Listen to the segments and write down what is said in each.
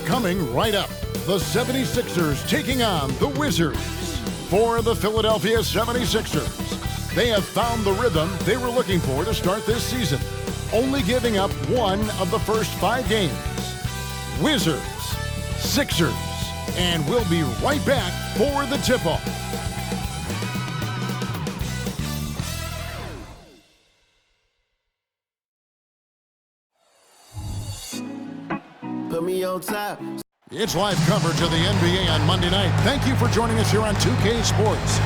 Coming right up, the 76ers taking on the Wizards. For the Philadelphia 76ers, they have found the rhythm they were looking for to start this season, only giving up one of the first 5 games. Wizards, Sixers, and we'll be right back for the tip-off. Put me on top. It's live coverage of the NBA on Monday night. Thank you for joining us here on 2K Sports.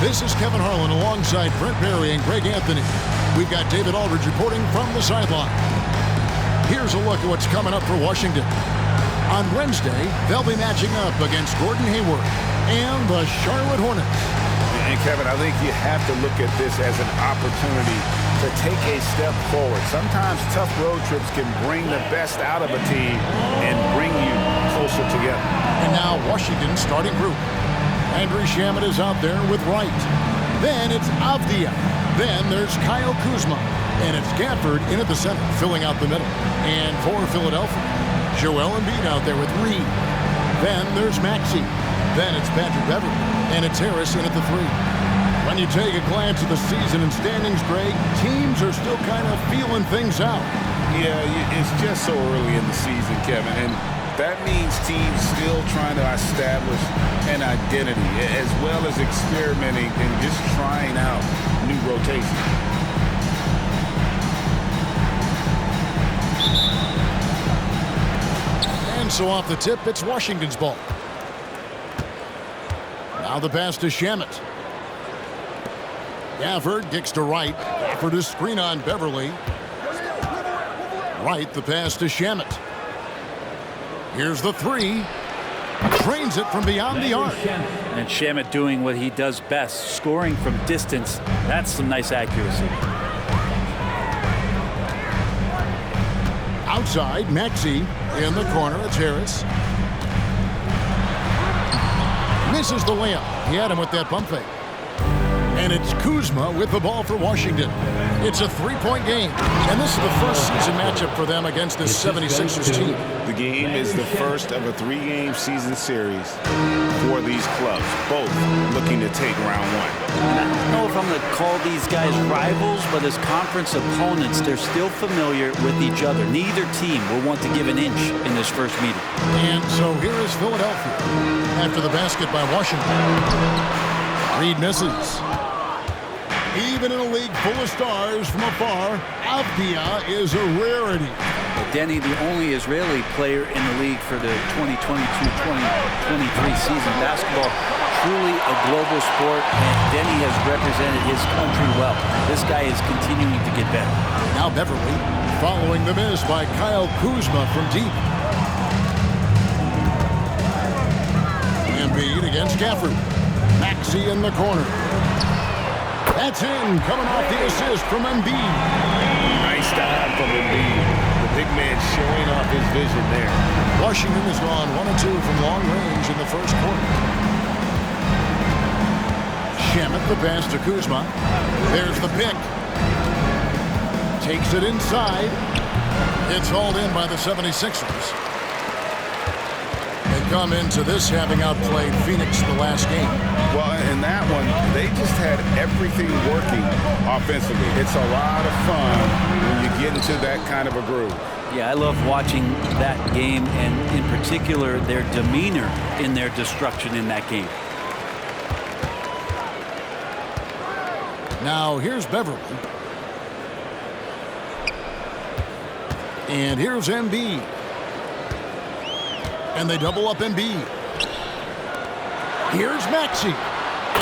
This is Kevin Harlan alongside Brent Barry and Greg Anthony. We've got David Aldridge reporting from the sideline. Here's a look at what's coming up for Washington. On Wednesday, they'll be matching up against Gordon Hayward and the Charlotte Hornets. And Kevin, I think you have to look at this as an opportunity to take a step forward. Sometimes tough road trips can bring the best out of a team and bring you closer together. And now Washington's starting group. Andrew Shamet is out there with Wright. Then it's Avdia. Then there's Kyle Kuzma. And it's Gafford in at the center, filling out the middle. And for Philadelphia, Joel Embiid out there with Reed. Then there's Maxey. Then it's Patrick Beverley. And it's Harris in at the 3. When you take a glance at the season and standings, Greg, teams are still kind of feeling things out. Yeah, it's just so early in the season, Kevin, and that means teams still trying to establish an identity as well as experimenting and just trying out new rotations. And so off the tip, it's Washington's ball. Now the pass to Shamet. Gafford kicks to Wright. Gafford is screen on Beverly. Wright, the pass to Shamet. Here's the 3. Drains it from beyond the arc. And Shamet doing what he does best, scoring from distance. That's some nice accuracy. Outside, Maxey. In the corner, it's Harris. Misses the layup. He had him with that pump fake. And it's Kuzma with the ball for Washington. It's a 3-point game. And this is the first season matchup for them against this 76ers team. The game is the first of a 3-game season series for these clubs, both looking to take round 1. I don't know if I'm going to call these guys rivals, but as conference opponents, they're still familiar with each other. Neither team will want to give an inch in this first meeting. And so here is Philadelphia after the basket by Washington. Reed misses. Even in a league full of stars from afar, Avdia is a rarity. Denny, the only Israeli player in the league for the 2022-2023 season. Basketball, truly a global sport, and Denny has represented his country well. This guy is continuing to get better. Now Beverly, following the miss by Kyle Kuzma from deep. Embiid against Gafford. Maxey in the corner. That's in, coming off the assist from Embiid. Nice dive from Embiid. The big man showing off his vision there. Washington has gone 1-2 from long range in the first quarter. Shamet, the pass to Kuzma. There's the pick. Takes it inside. It's hauled in by the 76ers. They come into this having outplayed Phoenix the last game. Well, in that one, they just had everything working offensively. It's a lot of fun when you get into that kind of a groove. Yeah, I love watching that game, and in particular, their demeanor in their destruction in that game. Now, here's Beverly. And here's Embiid. And they double up Embiid. Here's Maxey.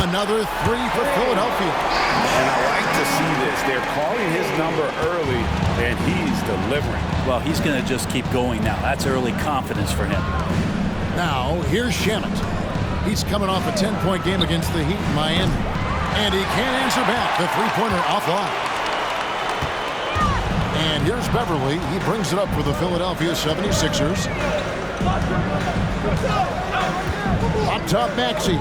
Another 3 for Philadelphia. And I like to see this. They're calling his number early, and he's delivering. Well, he's going to just keep going now. That's early confidence for him. Now, here's Shamet. He's coming off a 10-point game against the Heat in Miami. And he can't answer back. The three-pointer offline. And here's Beverly. He brings it up for the Philadelphia 76ers. Up top, Maxey.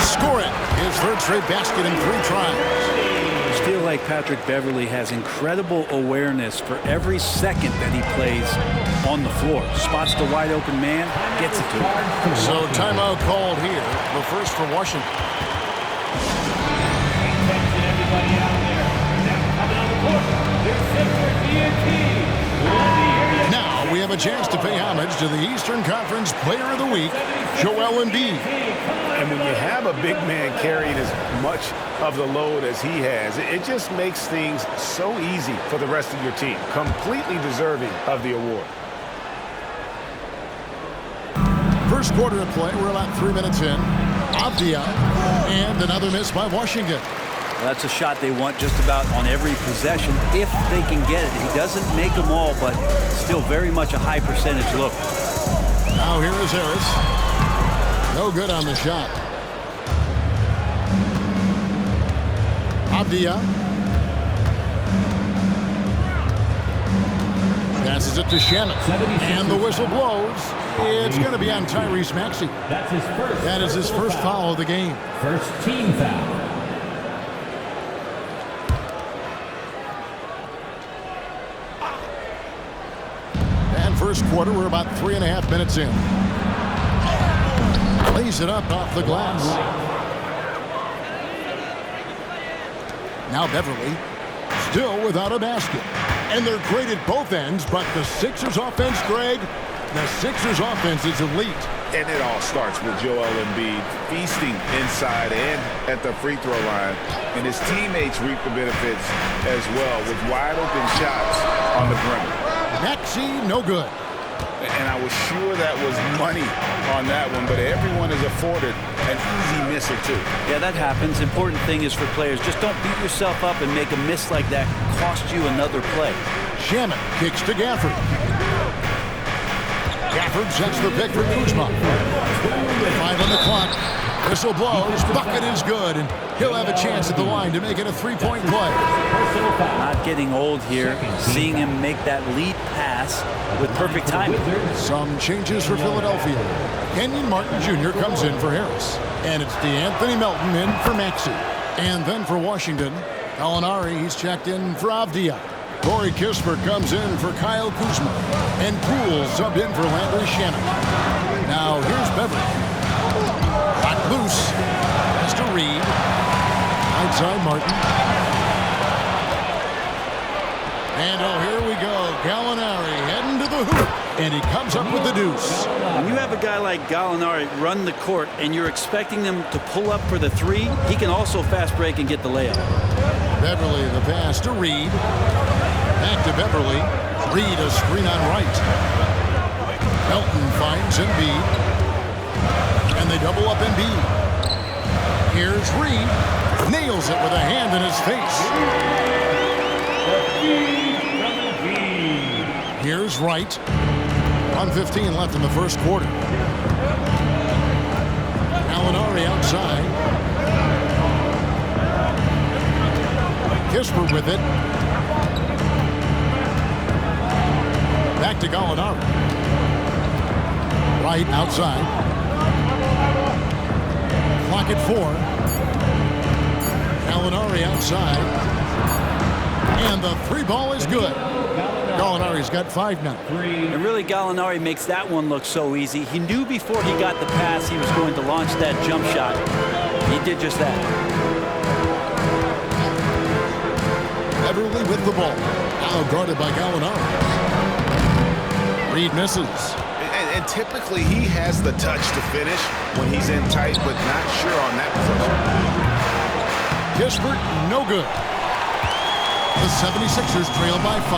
Score it. His third straight basket in 3 tries. like Patrick Beverley has incredible awareness for every second that he plays on the floor. Spots the wide open man, gets it to him. So timeout called here. The first for Washington. Attention everybody out there. Now coming on the court, their center DNP. Now we have a chance to pay homage to the Eastern Conference Player of the Week, Joel Embiid. And when you have a big man carrying as much of the load as he has, it just makes things so easy for the rest of your team. Completely deserving of the award. First quarter of play, we're about 3 minutes in. Avdia, and another miss by Washington. Well, that's a shot they want just about on every possession if they can get it. He doesn't make them all, but still very much a high percentage look. Now here is Harris. No good on the shot. Avdia. Passes it to Shannon. And the whistle blows. It's going to be on Tyrese Maxey. That's his first. That is his first foul of the game. First team foul. And first quarter, we're about 3.5 minutes in. Lays it up off the glass. Now Beverly, still without a basket. And they're great at both ends, but the Sixers offense, Greg, the Sixers offense is elite. And it all starts with Joel Embiid feasting inside and at the free throw line. And his teammates reap the benefits as well with wide open shots on the perimeter. Maxey, no good. And I was sure that was money on that one, but everyone is afforded an easy miss or two. Yeah, that happens. Important thing is for players, just don't beat yourself up and make a miss like that cost you another play. Shannon kicks to Gafford. Gafford sets the pick for Kuzma. 5 on the clock. Whistle blows. Bucket is good, and he'll have a chance at the line to make it a three-point play. Not getting old here. Seeing him make that lead pass with perfect timing. Some changes for Philadelphia. Kenyon Martin Jr. comes in for Harris. And it's DeAnthony Melton in for Maxey. And then for Washington, Gallinari, he's checked in for Avdia. Corey Kispert comes in for Kyle Kuzma. And Poole subbed in for Landry Shannon. Now here's Beverly. Got loose. Has to Reed. Outside Martin. And here we go. Gallinari heading to the hoop. And he comes up with the deuce. When you have a guy like Gallinari run the court and you're expecting them to pull up for the three, he can also fast break and get the layup. Beverly the pass to Reed. Back to Beverly. Reed a screen on right. Melton finds Embiid. And they double up Embiid. Here's Reed. Nails it with a hand in his face. Here's Wright. 1:15 left in the first quarter. Gallinari outside. Kispert with it. Back to Gallinari. Wright outside. Clock at 4. Gallinari outside. And the three ball is good. Gallinari's got 5 now. And really, Gallinari makes that one look so easy. He knew before he got the pass he was going to launch that jump shot. He did just that. Beverly with the ball. Now guarded by Gallinari. Reed misses. And typically he has the touch to finish when he's in tight, but not sure on that position. Kispert, no good. The 76ers trail by 5.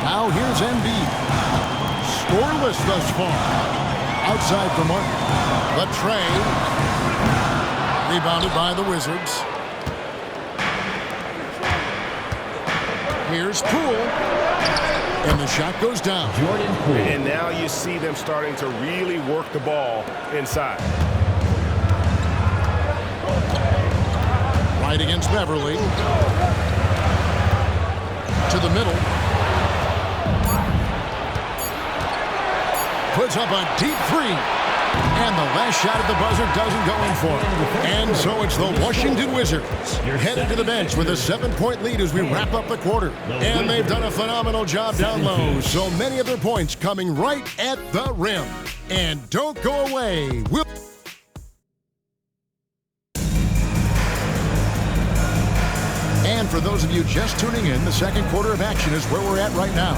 Now here's Embiid. Scoreless thus far. Outside for Martin. The tray. Rebounded by the Wizards. Here's Poole. And the shot goes down. Jordan Poole. And now you see them starting to really work the ball inside. Right against Beverly. To the middle. Puts up a deep three. And the last shot at the buzzer doesn't go in for it. And so it's the Washington Wizards headed to the bench with a 7-point lead as we wrap up the quarter. And they've done a phenomenal job down low. So many of their points coming right at the rim. And don't go away. And for those of you just tuning in, the second quarter of action is where we're at right now.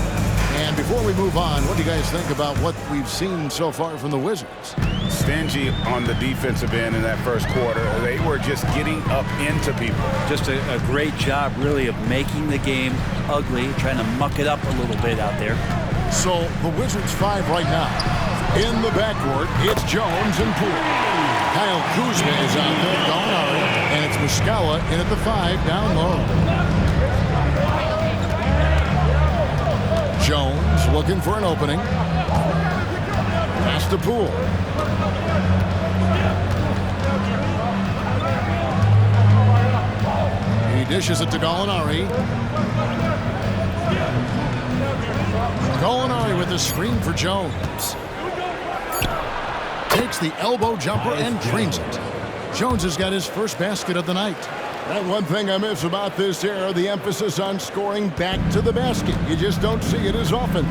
And before we move on, what do you guys think about what we've seen so far from the Wizards? Stingy on the defensive end in that first quarter. They were just getting up into people. Just a great job, really, of making the game ugly, trying to muck it up a little bit out there. So the Wizards 5 right now. In the backcourt, it's Jones and Poole. Kyle Kuzma is out there, Gallinari, and it's Muscala in at the 5 down low. Jones looking for an opening. Pass to Poole. He dishes it to Gallinari. Gallinari with the screen for Jones. Takes the elbow jumper and drains it. Jones has got his first basket of the night. And one thing I miss about this era, the emphasis on scoring back to the basket. You just don't see it as often.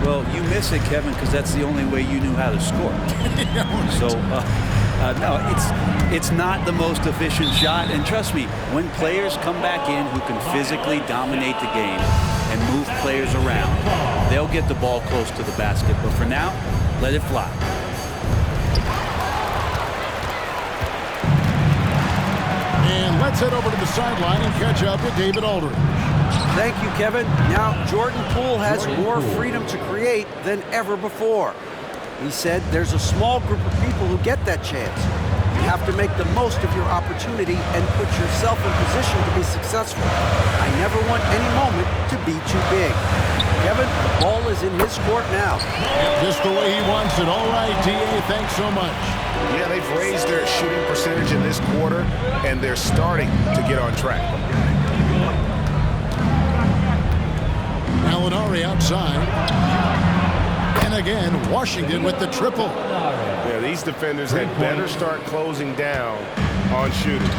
Well, you miss it, Kevin, because that's the only way you knew how to score. Yeah, right. So, no, it's not the most efficient shot. And trust me, when players come back in who can physically dominate the game and move players around, they'll get the ball close to the basket. But for now, let it fly. And let's head over to the sideline and catch up with David Aldridge. Thank you, Kevin. Now, Jordan Poole has more freedom to create than ever before. He said there's a small group of people who get that chance. You have to make the most of your opportunity and put yourself in position to be successful. I never want any moment to be too big. Kevin, the ball is in his court now. Just the way he wants it. All right, D.A., thanks so much. Yeah, they've raised their shooting percentage in this quarter, and they're starting to get on track. Gallinari outside. And again, Washington with the triple. Yeah, these defenders had better start closing down on shooting.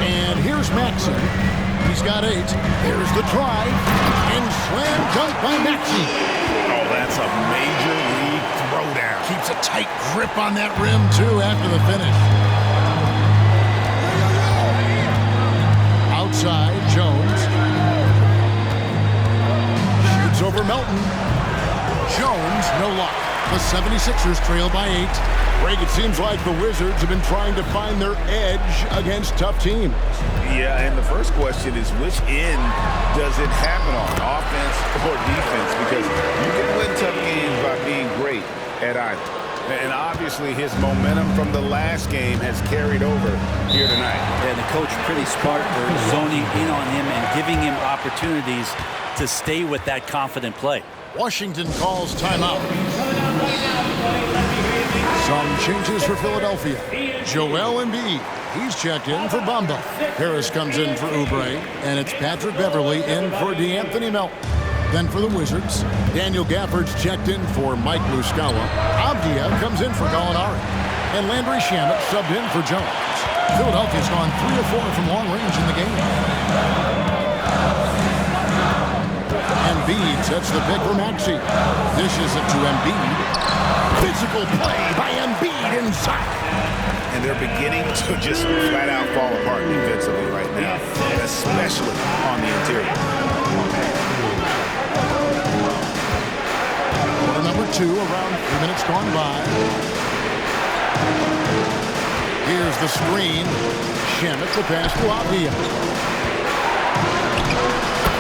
And here's Maxey. He's got 8. Here's the try. And slam dunk by Maxey. Oh, that's a major league throwdown. Keeps a tight grip on that rim, too, after the finish. Outside, Jones. Shoots over Melton. Jones, no luck. The 76ers trail by 8. Greg, it seems like the Wizards have been trying to find their edge against tough teams. Yeah, and the first question is, which end does it happen on, offense or defense? Because you can win tough games by being great at either. And obviously his momentum from the last game has carried over here tonight. And the coach pretty smart for zoning in on him and giving him opportunities to stay with that confident play. Washington calls timeout. Some changes for Philadelphia. Joel Embiid. He's checked in for Bamba. Harris comes in for Oubre. And it's Patrick Beverley in for DeAnthony Melton. Then for the Wizards, Daniel Gafford's checked in for Mike Muscala. Avdia comes in for Gallinari. And Landry Shamet subbed in for Jones. Philadelphia's gone 3 of 4 from long range in the game. Embiid sets the pick for Maxey. Dishes it to Embiid. Physical play by Embiid inside. And they're beginning to just flat out fall apart defensively right now, especially on the interior. Quarter number 2, around 3 minutes gone by. Here's the screen. Shamet the pass to Avdia.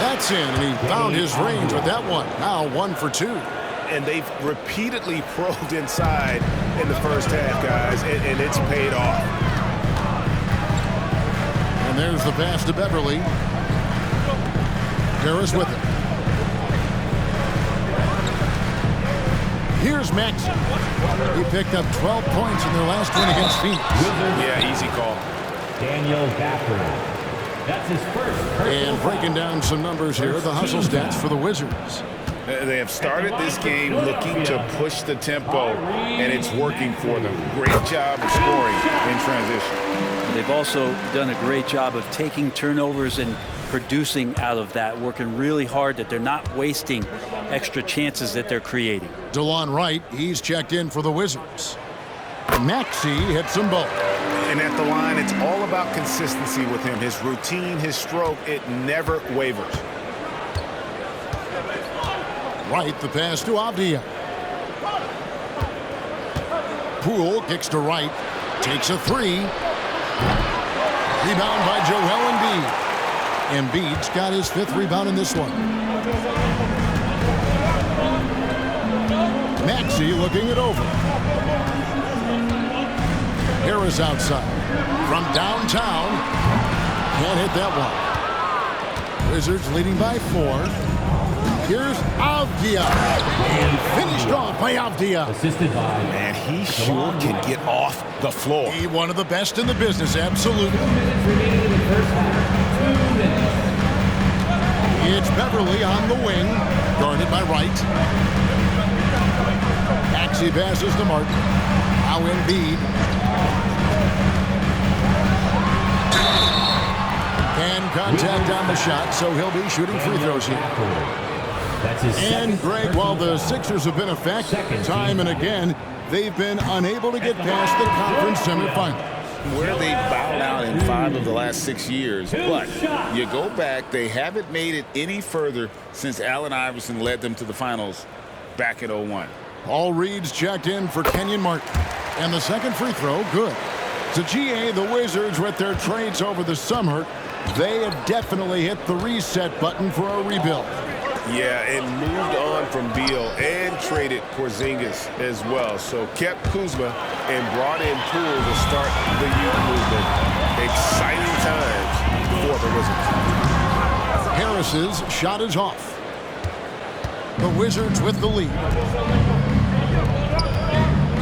That's in, and he found his range with that one. Now 1 for 2. And they've repeatedly probed inside in the first half, guys, and it's paid off. And there's the pass to Beverley. Harris with it. Here's Maxey. He picked up 12 points in their last win against Phoenix. Yeah, easy call. Daniel Gafford. That's his first. And breaking down some numbers here, the hustle stats for the Wizards. They have started this game looking to push the tempo, and it's working for them. Great job of scoring in transition. They've also done a great job of taking turnovers and producing out of that, working really hard that they're not wasting extra chances that they're creating. DeLon Wright, he's checked in for the Wizards. Maxey hits them both. And at the line, it's all about consistency with him. His routine, his stroke, it never wavers. Wright, the pass to Avdia. Poole kicks to Wright. Takes a three. Rebound by Joel Embiid. Embiid's got his 5th rebound in this one. Maxey looking it over. Harris outside. From downtown. Can't hit that one. Wizards leading by 4. Here's Avdia. And finished off by Avdia. Assisted by... Man, he sure can get off the floor. He one of the best in the business, absolutely. 2 minutes remaining in the first half. 2 minutes. It's Beverly on the wing. Guarded by Wright. Maxey passes to Martin. Now Embiid. And contact on the shot, so he'll be shooting free throws here. That's his And second. Greg, while the Sixers have been effective time and again, they've been unable to get past the conference semifinals. Where they bowed out in 5 of the last 6 years, but you go back, they haven't made it any further since Allen Iverson led them to the finals back in 01. All Reed's checked in for Kenyon Martin. And the second free throw, good. To GA, the Wizards, with their trades over the summer, they have definitely hit the reset button for a rebuild. Yeah, and moved on from Beal and traded Porzingis as well. So kept Kuzma and brought in Poole to start the youth movement. Exciting times for the Wizards. Harris's shot is off. The Wizards with the lead.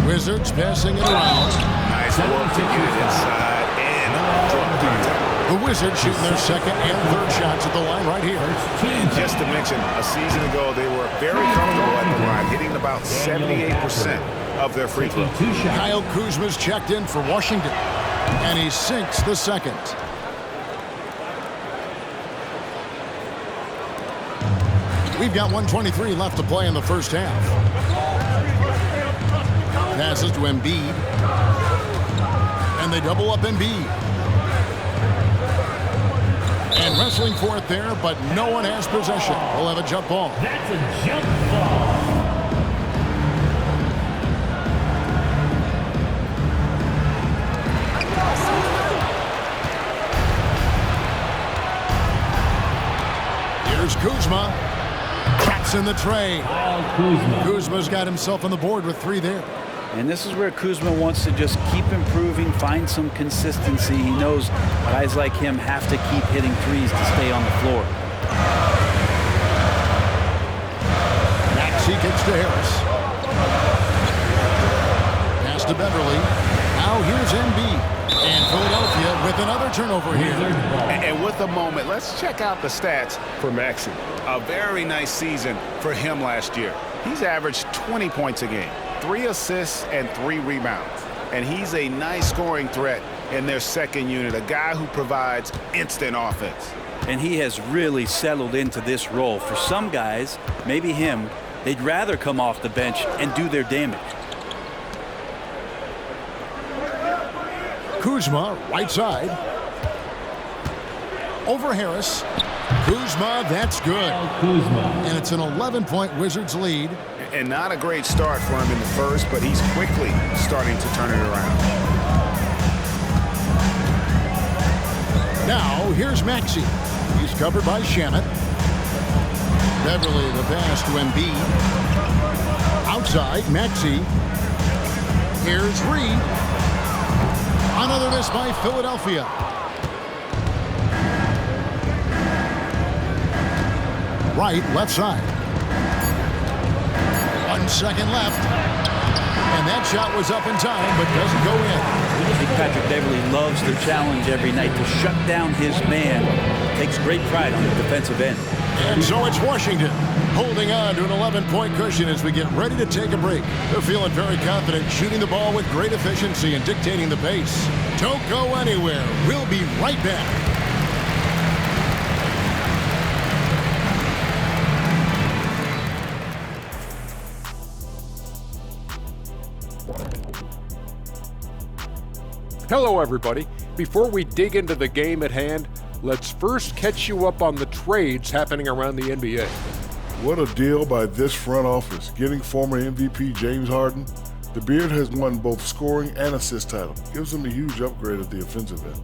Wizards passing it around. Nice work to get it inside and draw the contact. The Wizards shooting their second and third shots at the line right here. And just to mention, a season ago, they were very comfortable at the line, hitting about 78% of their free throws. Kyle Kuzma's checked in for Washington, and he sinks the second. We've got 1:23 left to play in the first half. Passes to Embiid, and they double up Embiid. And wrestling for it there, but no one has possession. We'll have a jump ball. That's a jump ball. Here's Kuzma. Traps in the tray. Kyle Kuzma. Kuzma's got himself on the board with 3 there. And this is where Kuzma wants to just keep improving, find some consistency. He knows guys like him have to keep hitting threes to stay on the floor. Maxey kicks to Harris. Pass to Beverly. Now here's Embiid. And Philadelphia with another turnover here. And with a moment, let's check out the stats for Maxey. A very nice season for him last year. He's averaged 20 points a game, 3 assists and 3 rebounds. And he's a nice scoring threat in their second unit, a guy who provides instant offense. And he has really settled into this role. For some guys, maybe him, they'd rather come off the bench and do their damage. Kuzma, right side. Over Harris. Kuzma, that's good. Kuzma. And it's an 11-point Wizards lead. And not a great start for him in the first, but he's quickly starting to turn it around. Now, here's Maxey. He's covered by Shamet. Beverly, the pass to Embiid. Outside, Maxey. Here's Reed. Another miss by Philadelphia. Right, left side. 1 second left. And that shot was up in time, but doesn't go in. I think Patrick Beverly loves the challenge every night to shut down his man. Takes great pride on the defensive end. And so it's Washington holding on to an 11-point cushion as we get ready to take a break. They're feeling very confident, shooting the ball with great efficiency and dictating the pace. Don't go anywhere. We'll be right back. Hello, everybody. Before we dig into the game at hand, let's first catch you up on the trades happening around the NBA. What a deal by this front office, getting former MVP James Harden. The Beard has won both scoring and assist title. Gives him a huge upgrade at the offensive end.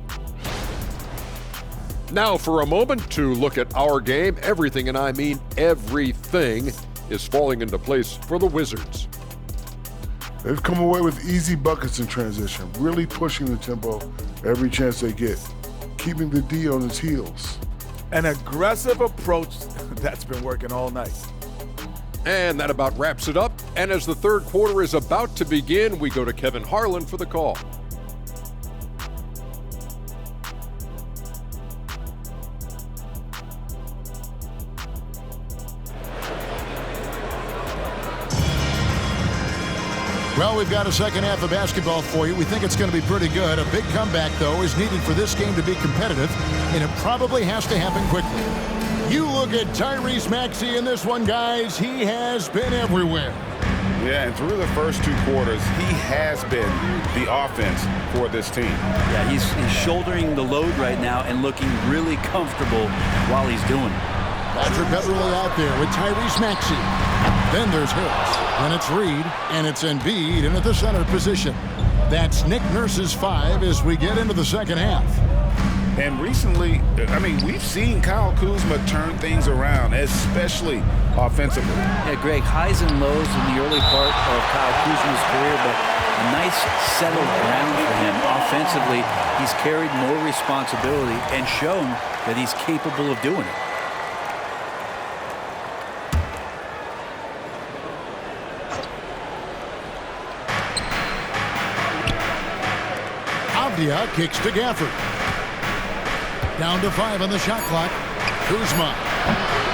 Now for a moment to look at our game. Everything, and I mean everything, is falling into place for the Wizards. They've come away with easy buckets in transition, really pushing the tempo every chance they get, keeping the D on its heels. An aggressive approach that's been working all night. And that about wraps it up. And as the third quarter is about to begin, we go to Kevin Harlan for the call. Well, we've got a second half of basketball for you. We think it's going to be pretty good. A big comeback, though, is needed for this game to be competitive, and it probably has to happen quickly. You look at Tyrese Maxey in this one, guys. He has been everywhere. Yeah, and through the first two quarters, he has been the offense for this team. Yeah, he's shouldering the load right now and looking really comfortable while he's doing it. Patrick Beverley out there with Tyrese Maxey. Then there's Harris, then it's Reed, and it's Embiid in at the center position. That's Nick Nurse's 5 as we get into the second half. And recently, I mean, we've seen Kyle Kuzma turn things around, especially offensively. Yeah, Greg, highs and lows in the early part of Kyle Kuzma's career, but a nice settled ground for him. Offensively, he's carried more responsibility and shown that he's capable of doing it. Avdia kicks to Gafford. Down to 5 on the shot clock. Kuzma.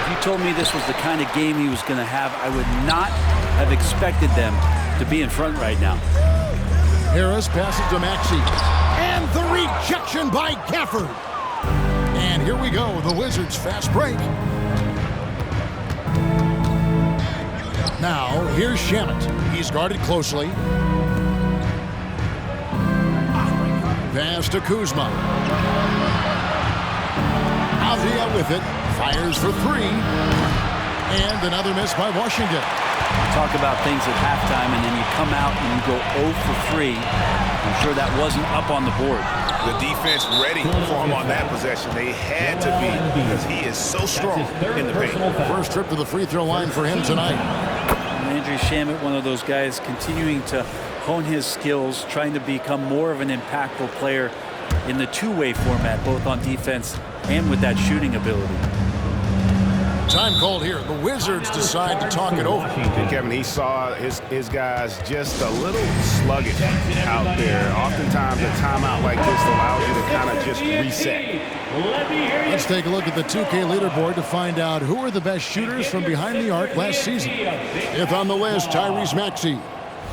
If you told me this was the kind of game he was going to have, I would not have expected them to be in front right now. Harris passes to Maxey. And the rejection by Gafford. And here we go, the Wizards' fast break. Now, here's Shamet. He's guarded closely. Pass to Kuzma. Avdia with it. Fires for 3. And another miss by Washington. Talk about things at halftime, and then you come out and you go 0 for 3. I'm sure that wasn't up on the board. The defense ready for him on that possession. They had to be, because he is so strong in the paint. First trip to the free throw line for him tonight. Landry Shamet, one of those guys continuing to hone his skills, trying to become more of an impactful player in the two-way format, both on defense and with that shooting ability. Time called here. The Wizards decide to talk it over. Kevin, he saw his guys just a little sluggish out there. Oftentimes a timeout like this allows you to kind of just reset. Let's take a look at the 2K leaderboard to find out who are the best shooters from behind the arc last season. Fifth on the list, Tyrese Maxey.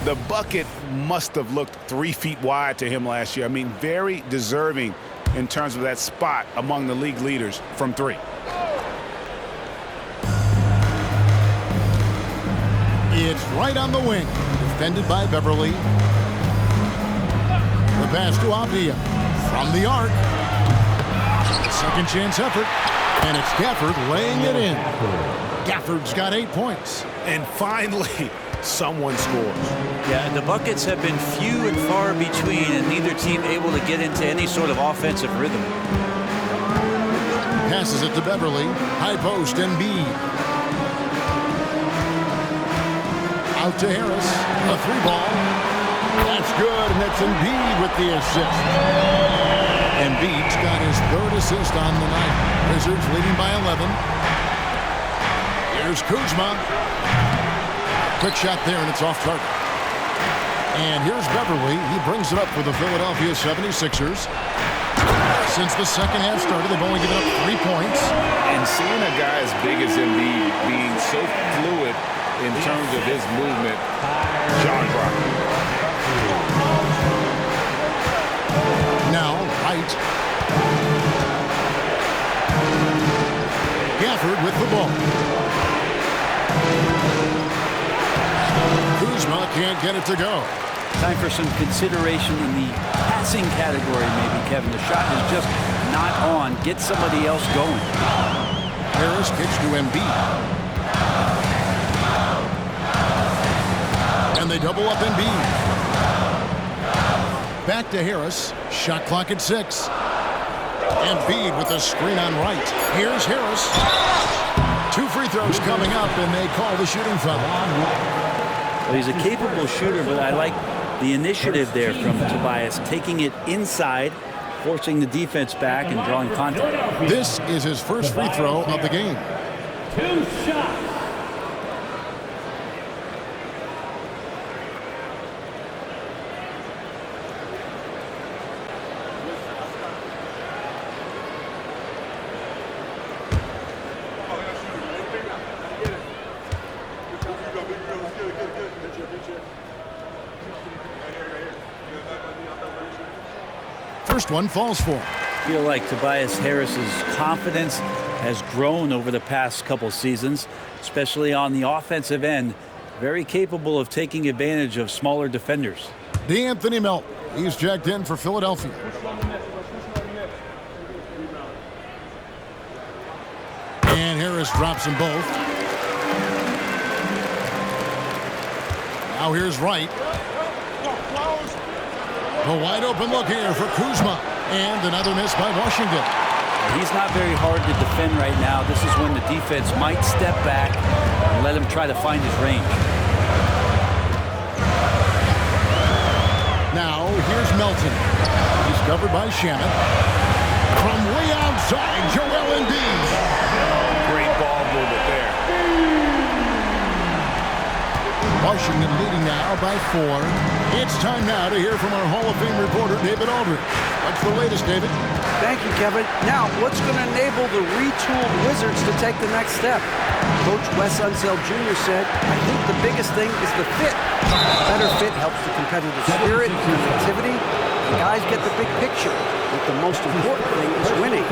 The bucket must have looked 3 feet wide to him last year. I mean, very deserving in terms of that spot among the league leaders from 3. It's right on the wing. Defended by Beverley. The pass to Avdia. From the arc. Second chance effort. And it's Gafford laying it in. Gafford's got 8 points. And finally, someone scores. Yeah, the buckets have been few and far between, and neither team able to get into any sort of offensive rhythm. Passes it to Beverley. High post, Embiid. Out to Harris. A 3-ball. That's good, and that's Embiid with the assist. Embiid's got his 3rd assist on the night. Wizards leading by 11. Here's Kuzma. Quick shot there, and it's off target. And here's Beverley. He brings it up for the Philadelphia 76ers. Since the second half started, they've only given up 3 points. And seeing a guy as big as Embiid being so fluid in terms of his movement, John Brown. Now, Wright. Gafford with the ball. Kuzma can't get it to go. Time for some consideration in the passing category, maybe, Kevin. The shot is just not on. Get somebody else going. Harris kicks to Embiid. And they double up Embiid. Back to Harris. Shot clock at 6. Embiid with a screen on Wright. Here's Harris. 2 free throws coming up, and they call the shooting foul. Well, he's a capable shooter, but I like the initiative there from Tobias, taking it inside, forcing the defense back, and drawing contact. This is his first free throw of the game. 2 shots. First one falls for him. I feel like Tobias Harris's confidence has grown over the past couple seasons, especially on the offensive end. Very capable of taking advantage of smaller defenders. D'Anthony Melton. He's checked in for Philadelphia. And Harris drops them both. Now here's Wright. A wide open look here for Kuzma. And another miss by Washington. He's not very hard to defend right now. This is when the defense might step back and let him try to find his range. Now here's Melton. He's covered by Shannon. From way outside, Joel Embiid. Great ball movement there. Washington leading now by 4. It's time now to hear from our Hall of Fame reporter, David Aldridge. What's the latest, David? Thank you, Kevin. Now, what's going to enable the retooled Wizards to take the next step? Coach Wes Unseld Jr. said, I think the biggest thing is the fit. Better fit helps the competitive spirit, creativity. The guys get the big picture. But the most important thing is winning.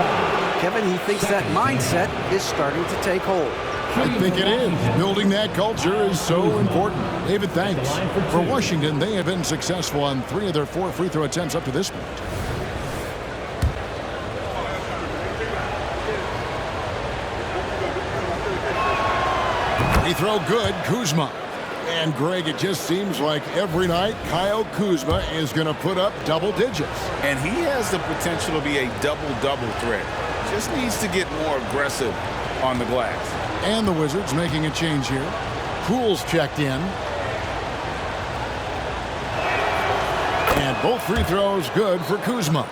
Kevin, he thinks that mindset is starting to take hold. I think it is. Building that culture is so important. David, thanks. For Washington, they have been successful on 3 of their 4 free throw attempts up to this point. Free throw good, Kuzma. And Greg, it just seems like every night Kyle Kuzma is going to put up double digits. And he has the potential to be a double-double threat. Just needs to get more aggressive on the glass. And the Wizards making a change here. Poole's checked in. And both free throws good for Kuzma.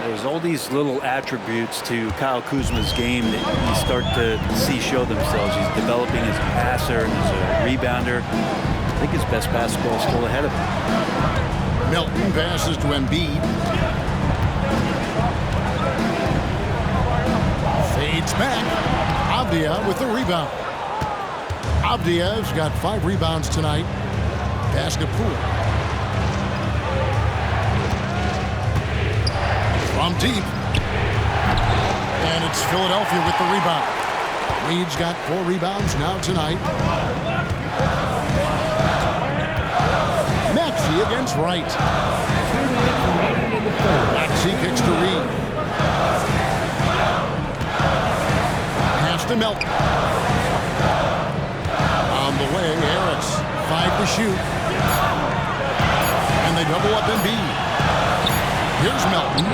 There's all these little attributes to Kyle Kuzma's game that you start to see show themselves. He's developing as a passer and as a rebounder. I think his best basketball is still ahead of him. Melton passes to Embiid. Fades back. Avdia with the rebound. Avdia's got 5 rebounds tonight. Pass to Poole. From deep. And it's Philadelphia with the rebound. Reed's got 4 rebounds now tonight. Maxey against Wright. Maxey kicks to Reed. Pass to Melton. On the way, Harris. 5 to shoot. And they double up Embiid. Here's Melton.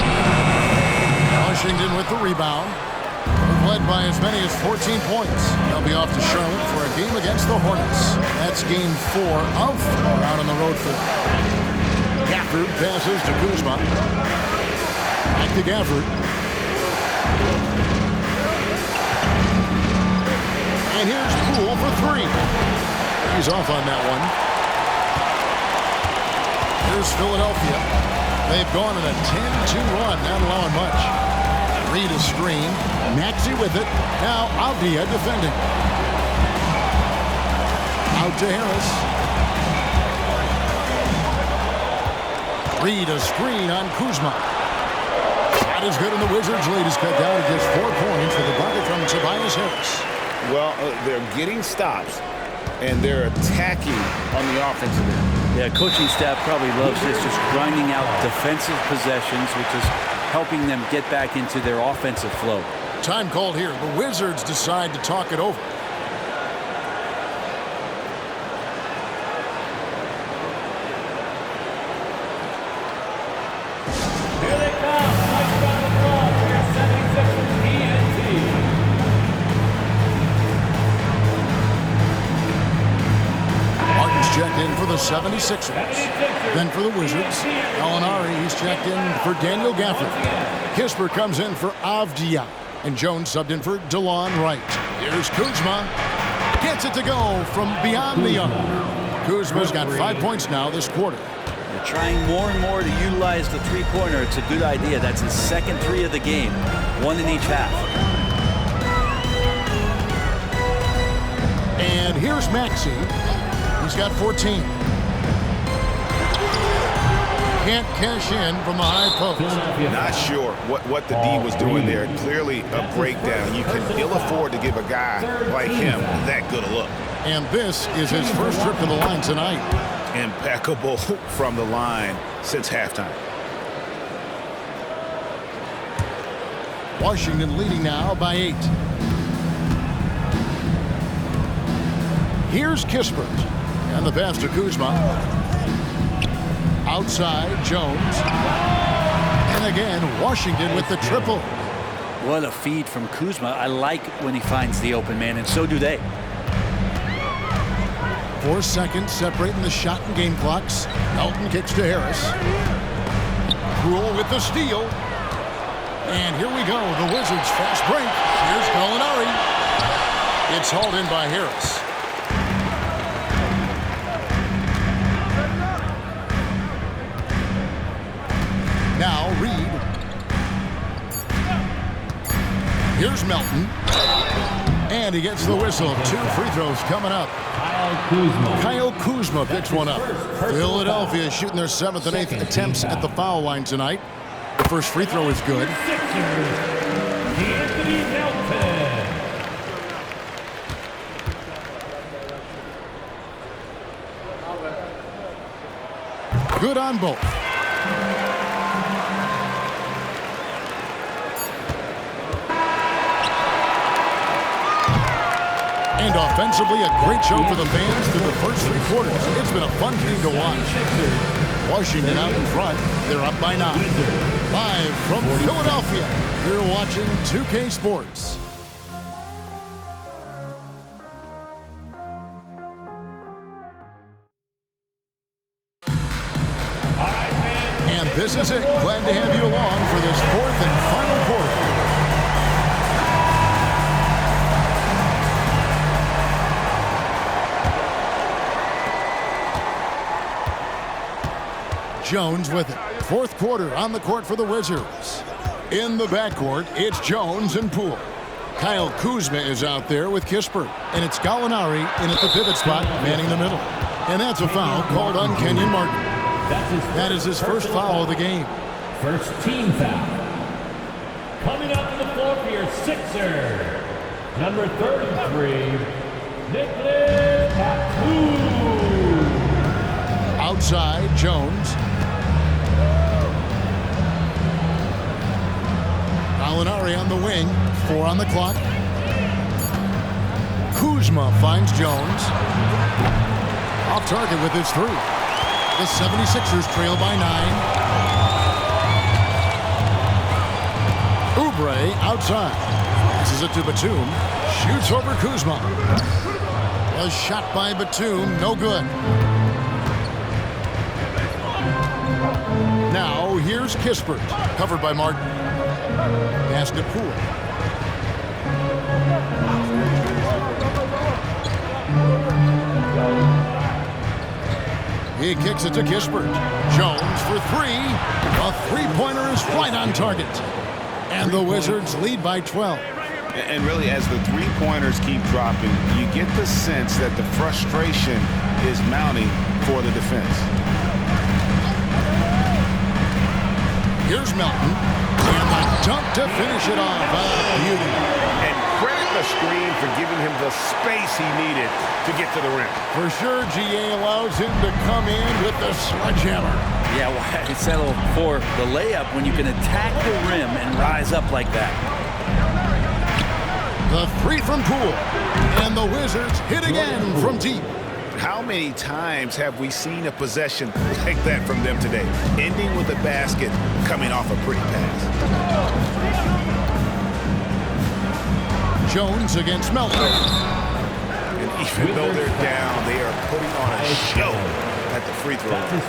Washington with the rebound. Led by as many as 14 points. They'll be off to Charlotte for a game against the Hornets. That's game 4 of 4 out on the road for them. Gafford passes to Kuzma. Back to Gafford. And here's Poole for 3. He's off on that one. Here's Philadelphia. They've gone on a 10-2 run, not allowing much. Reed a screen. Maxey with it. Now Avdia defending. Out to Harris. Reed a screen on Kuzma. That is good, and the Wizards lead is cut down to just 4 points with a bucket from Tobias Harris. Well, they're getting stops, and they're attacking on the offensive end. Yeah, coaching staff probably loves this, just grinding out defensive possessions, which is helping them get back into their offensive flow. Time called here. The Wizards decide to talk it over. Here they come. Nice round of applause for your 76ers TNT. Martin's checked in for the 76ers. Then for the Wizards, Gallinari, he's checked in for Daniel Gafford. Kispert comes in for Avdia. And Jones subbed in for DeLon Wright. Here's Kuzma. Gets it to go from beyond the arc. Kuzma's got 5 points now this quarter. They're trying more and more to utilize the three-pointer. It's a good idea. That's his second three of the game, one in each half. And here's Maxey. He's got 14. Can't cash in from the high post. Not sure what the D was doing there. Clearly a breakdown. You can ill afford to give a guy like him that good a look. And this is his first trip to the line tonight. Impeccable from the line since halftime. Washington leading now by 8. Here's Kispert. And the pass to Kuzma. Outside, Jones. And again, Washington with the triple. What a feed from Kuzma. I like when he finds the open man, and so do they. 4 seconds separating the shot and game clocks. Elton kicks to Harris. Rule with the steal. And here we go. The Wizards fast break. Here's Gallinari. It's hauled in by Harris. Now Reed. Here's Melton. And he gets the whistle. 2 free throws coming up. Kyle Kuzma picks one up. Philadelphia shooting their 7th and 8th attempts at the foul line tonight. The first free throw is good. Good on both. And offensively, a great show for the fans through the first 3 quarters. It's been a fun game to watch. Washington out in front. They're up by 9. Live from Philadelphia, you're watching 2K Sports. And this is it. Glad to have you along for this 4th and final quarter. Jones with it. 4th quarter on the court for the Wizards. In the backcourt, it's Jones and Poole. Kyle Kuzma is out there with Kispert. And it's Gallinari in at the pivot spot, manning the middle. And that's a foul called on Kenyon Martin. That is his first foul of the game. First team foul. Coming up to the floor for your Sixer, number 33, Nicholas Batum. Outside, Jones. Gallinari on the wing. 4 on the clock. Kuzma finds Jones. Off target with his 3. The 76ers trail by 9. Oubre outside. Passes it to Batum. Shoots over Kuzma. A shot by Batum. No good. Now here's Kispert. Covered by Martin. Pass to Poole. He kicks it to Kispert. Jones for 3. A 3-pointer is right on target. And the Wizards lead by 12. And really, as the three-pointers keep dropping, you get the sense that the frustration is mounting for the defense. Here's Melton. And the dunk to finish it off. Beauty. And credit the screen for giving him the space he needed to get to the rim. For sure, GA allows him to come in with the sledgehammer. Yeah, why settle for the layup when you can attack the rim and rise up like that? The three from Poole. And the Wizards hit again from deep. How many times have we seen a possession like that from them today, ending with a basket coming off a pretty pass? Jones against Melton. And even though they're down, they are putting on a show at the free throw line.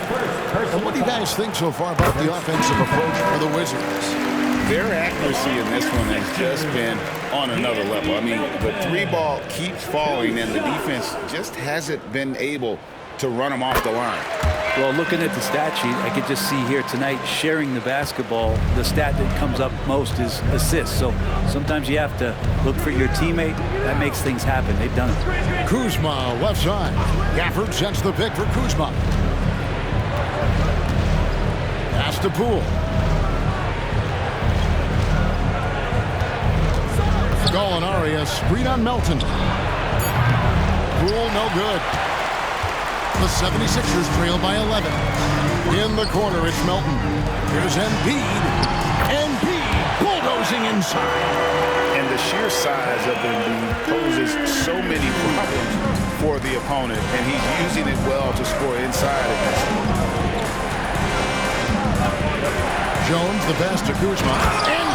And what do you guys think so far about the offensive approach for the Wizards? Their accuracy in this one has just been on another level. I mean, the three ball keeps falling, and the defense just hasn't been able to run them off the line. Well, looking at the stat sheet, I could just see here tonight sharing the basketball. The stat that comes up most is assists. So sometimes you have to look for your teammate. That makes things happen. They've done it. Kuzma, left side. Gafford sets the pick for Kuzma. Pass to Poole. Gallinari, a screen on Melton. Poole, no good. The 76ers trail by 11. In the corner, it's Melton. Here's Embiid. Embiid bulldozing inside. And the sheer size of Embiid poses so many problems for the opponent, and he's using it well to score inside of this. Jones, the pass to Kuzma. And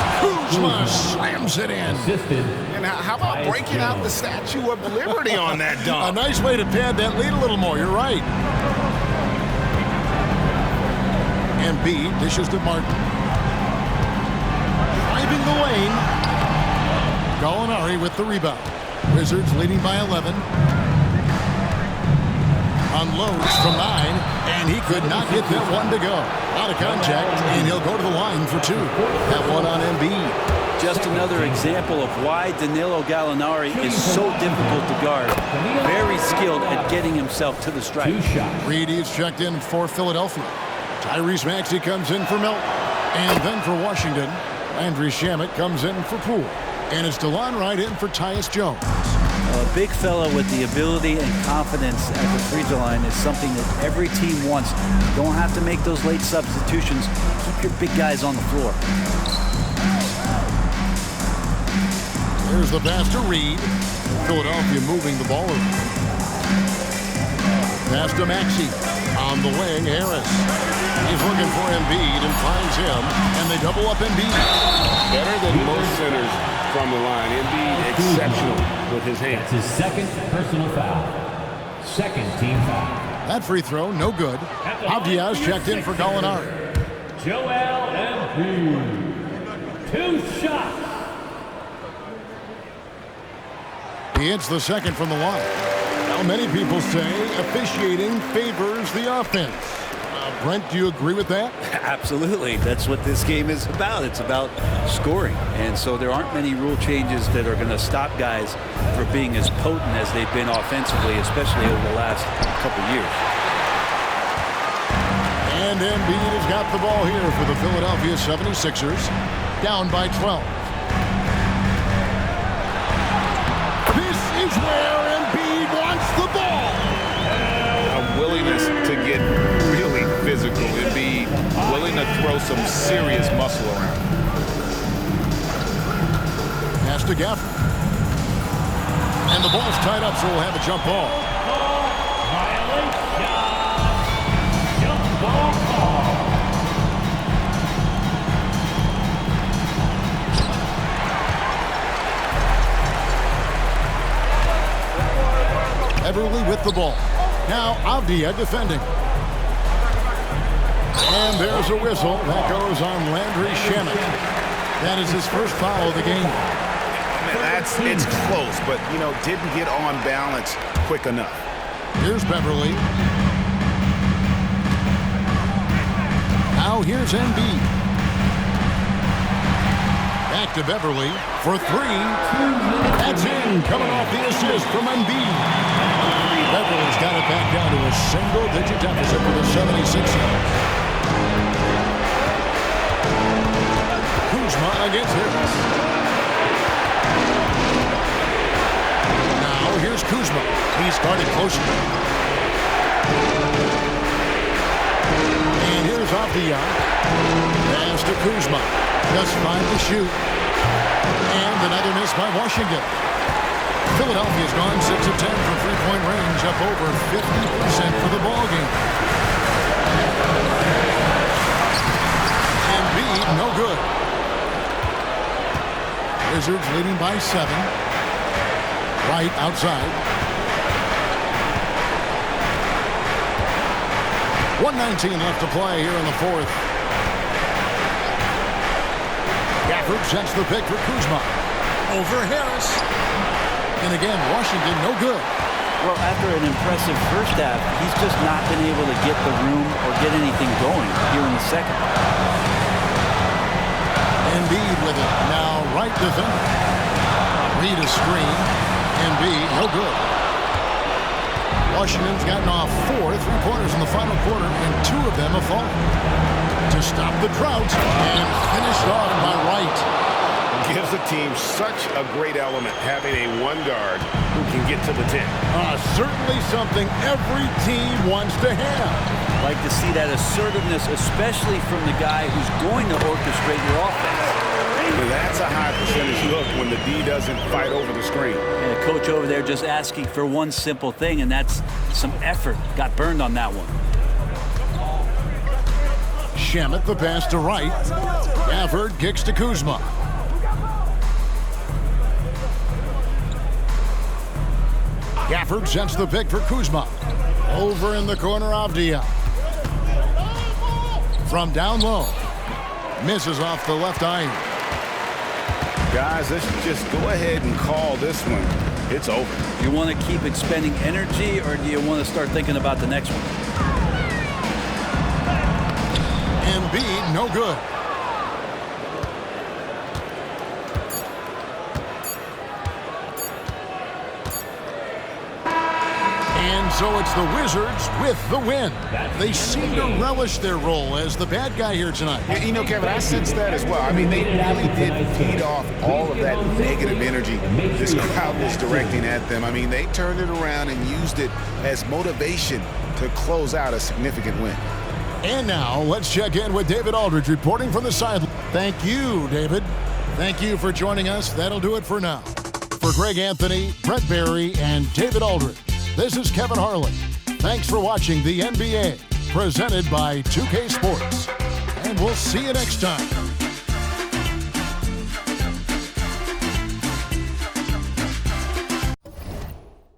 Kuzma slams it in. And how about breaking out the Statue of Liberty on that dunk? A nice way to pad that lead a little more. You're right. Embiid dishes to Martin. Driving the lane. Gallinari with the rebound. Wizards leading by 11. Unloads from 9, and he could not get that one to go. Out of contact, and he'll go to the line for 2. That one on Embiid. Just another example of why Danilo Gallinari is so difficult to guard. Very skilled at getting himself to the stripe. Reed is checked in for Philadelphia. Tyrese Maxey comes in for Melton. And then for Washington, Landry Shamet comes in for Poole. And it's DeLon Wright in for Tyus Jones. A big fella with the ability and confidence at the free throw line is something that every team wants. You don't have to make those late substitutions. Keep your big guys on the floor. There's the pass to Reed. Philadelphia moving the ball around. Pass to Maxey. On the wing, Harris. He's looking for Embiid and finds him. And they double up Embiid. Better than most centers from the line. Embiid exceptional with his hands. His second personal foul. Second team foul. That free throw, no good. Abdiaz checked in for Gallinari. Joel Embiid. 2 shots. He hits the second from the line. Now, many people say officiating favors the offense. Brent, do you agree with that? Absolutely. That's what this game is about. It's about scoring. And so there aren't many rule changes that are going to stop guys from being as potent as they've been offensively, especially over the last couple years. And Embiid has got the ball here for the Philadelphia 76ers. Down by 12. This is where Embiid wants the ball. A willingness to get really physical and be willing to throw some serious muscle around. Pass to Gafford. And the ball's tied up, so we'll have a jump ball. Jump ball call. Everly with the ball. Now Avdia defending. And there's a whistle. That goes on Landry Shamet. That is his first foul of the game. It's close, but, didn't get on balance quick enough. Here's Beverly. Now here's Embiid. Back to Beverly for three. That's in, coming off the assist from Embiid. Beverly's got it back down to a single-digit deficit for the 76ers. Kuzma against Harris. Now here's Kuzma. He's starting closer. And here's Avdia. Pass to Kuzma. Just 5 to shoot. And another miss by Washington. Philadelphia's gone 6 of 10 from three-point range, up over 50% for the ballgame. Embiid, no good. Wizards leading by 7. Right outside. 1:19 left to play here in the fourth. Gafford sets the pick for Kuzma. Over Harris. And again, Washington no good. Well, after an impressive first half, he's just not been able to get the room or get anything going here in the second. Embiid with it. Now right defender. Reed a screen. Embiid no good. Washington's gotten off 4 3-pointers in the final quarter, and 2 of them have fallen. To stop the drought, and finished off by Wright. Gives the team such a great element having a one guard who can get to the 10. Certainly something every team wants to have. Like to see that assertiveness, especially from the guy who's going to orchestrate your offense. That's a high percentage look when the D doesn't fight over the screen. And the coach over there just asking for one simple thing, and that's some effort. Got burned on that one. Shamet the pass to Wright. Gafford kicks to Kuzma. Gafford sets the pick for Kuzma. Over in the corner, Avdia. From down low. Misses off the left iron. Guys, let's just go ahead and call this one. It's over. Do you want to keep expending energy, or do you want to start thinking about the next one? Embiid, no good. And so it's the Wizards with the win. They seem to relish their role as the bad guy here tonight. You know, Kevin, I sense that as well. I mean, they really did feed off all of that negative energy this crowd was directing at them. I mean, they turned it around and used it as motivation to close out a significant win. And now let's check in with David Aldridge reporting from the sideline. Thank you, David. Thank you for joining us. That'll do it for now. For Greg Anthony, Brett Barry, and David Aldridge, this is Kevin Harlan. Thanks for watching the NBA, presented by 2K Sports. And we'll see you next time.